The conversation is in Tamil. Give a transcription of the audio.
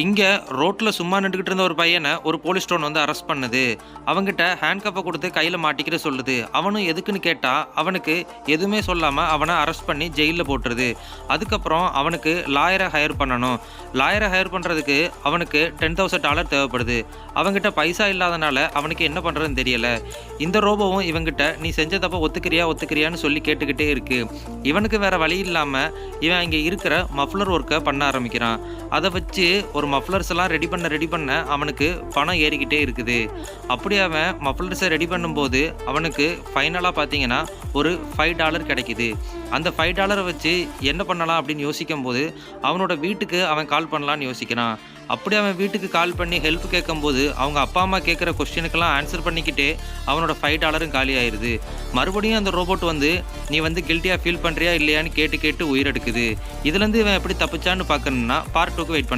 இங்க ரோட்ல சும்மா நின்னுகிட்டு இருந்த ஒரு பையன ஒரு போலீஸ் ஸ்டோன் வந்து அரெஸ்ட் பண்ணுது. அவன்கிட்ட ஹேண்ட்கஃப்ப குடுத்து கையில மாட்டிக்கிற சொல்லுது. அவனும் எதுக்குன்னு கேட்டா, அவனுக்கு எதுவுமே சொல்லாம அவன அரெஸ்ட் பண்ணி ஜெயில்ல போட்டுருது. அதுக்கப்புறம் அவனுக்கு லாயர ஹையர் பண்ணணும். லாயர ஹையர் பண்றதுக்கு அவனுக்கு $10,000 தேவைப்படுது. அவன்கிட்ட பைசா இல்லாதனால அவனுக்கு என்ன பண்றதுன்னு தெரியல. இந்த ரோபோவும் இவன்கிட்ட நீ செஞ்ச தப்ப ஒத்துக்கிறியா ஒத்துக்கிறியான்னு சொல்லி கேட்டுக்கிட்டே இருக்கு. இவனுக்கு வேற வழி இல்லாம இவன் இங்க இருக்கிற மஃப்ளர் ஒர்க்க பண்ண ஆரம்பிக்கிறான். அத வச்சு ஒரு மஃப்ளர்ஸ் எல்லாம் ரெடி பண்ண அவனுக்கு பணம் ஏறிக்கிட்டே இருக்குது. அப்படி அவன் மஃப்ளர்ஸை ரெடி பண்ணும்போது அவனுக்கு ஃபைனலா பார்த்தீங்கன்னா ஒரு $5 கிடைக்குது. அந்த $5 வச்சு என்ன பண்ணலாம் அப்படின்னு யோசிக்கும்போது அவனோட வீட்டுக்கு அவன் கால் பண்ணலான்னு யோசிக்கிறான். அப்படி அவன் வீட்டுக்கு கால் பண்ணி ஹெல்ப் கேட்கும்போது அவங்க அப்பா அம்மா கேட்குற கொஸ்டினுக்கெல்லாம் ஆன்சர் பண்ணிக்கிட்டே அவனோட $5 காலி ஆயிருது. மறுபடியும் அந்த ரோபோட் வந்து நீ வந்து கில்ட்டியா ஃபீல் பண்றியா இல்லையான்னு கேட்டு கேட்டு உயிரெடுக்குது. இதுலேருந்து இவன் எப்படி தப்பிச்சான்னு பார்க்கணும்னா பார்ட் 2க்கு வெயிட் பண்ணு.